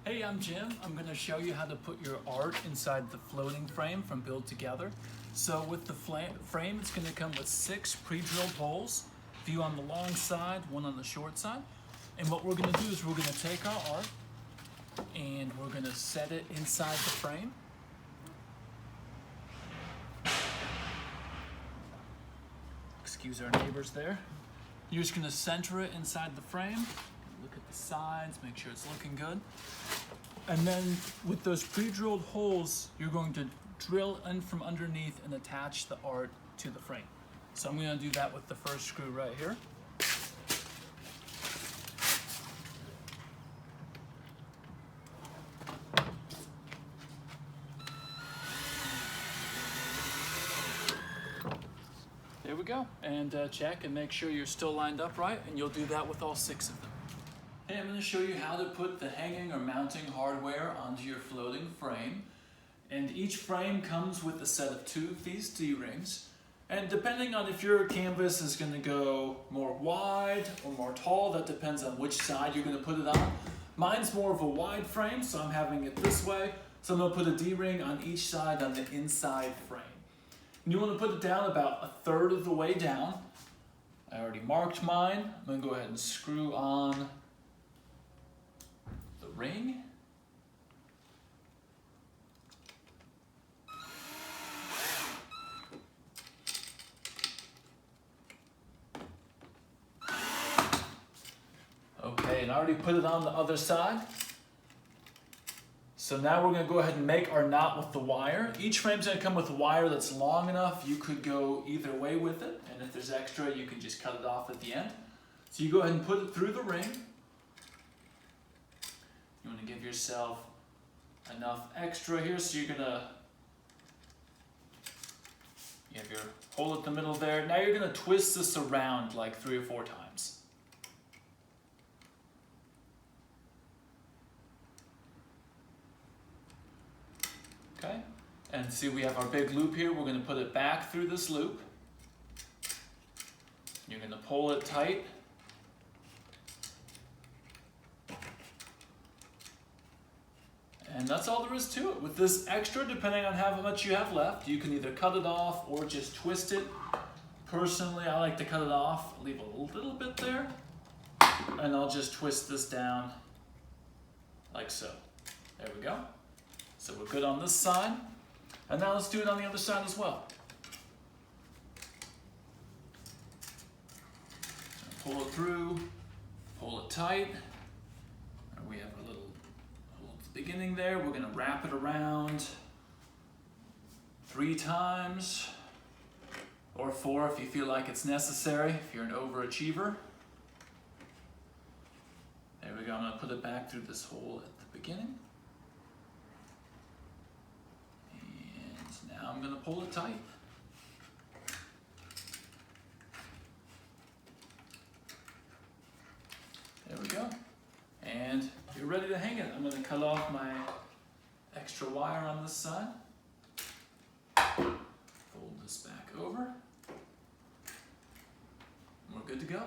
Hey, I'm Jim. I'm going to show you how to put your art inside the floating frame from Build Together. So with the frame, it's going to come with 6 pre-drilled holes, a few on the long side, one on the short side. And what we're going to do is we're going to take our art and we're going to set it inside the frame. Excuse our neighbors there. You're just going to center it inside the frame. Look at the sides, make sure it's looking good. And then with those pre-drilled holes, you're going to drill in from underneath and attach the art to the frame. So I'm going to do that with the first screw right here. There we go. And check and make sure you're still lined up right, and you'll do that with all 6 of them. Hey, I'm going to show you how to put the hanging or mounting hardware onto your floating frame. And each frame comes with a set of 2 of these D-rings. And depending on if your canvas is going to go more wide or more tall, that depends on which side you're going to put it on. Mine's more of a wide frame, so I'm having it this way. So I'm going to put a D-ring on each side on the inside frame. And you want to put it down about 1/3 of the way down. I already marked mine. I'm going to go ahead and screw on the ring. Okay, and I already put it on the other side. So now we're going to go ahead and make our knot with the wire. Each frame's going to come with a wire that's long enough. You could go either way with it, and if there's extra, you can just cut it off at the end. So you go ahead and put it through the ring. You want to give yourself enough extra here, so you're going to, you have your hole at the middle there. Now you're going to twist this around like 3 or 4 times. Okay, and see we have our big loop here. We're going to put it back through this loop. You're going to pull it tight. And that's all there is to it. With this extra, depending on how much you have left, you can either cut it off or just twist it. Personally, I like to cut it off, leave a little bit there, and I'll just twist this down like so. There we go. So we're good on this side. And now let's do it on the other side as well. Pull it through, pull it tight. And we have a little hole at the beginning there. We're going to wrap it around 3 times, or 4 if you feel like it's necessary, if you're an overachiever. There we go. I'm going to put it back through this hole at the beginning. Now I'm going to pull it tight. There we go. And you're ready to hang it. I'm going to cut off my extra wire on this side. Fold this back over. And we're good to go.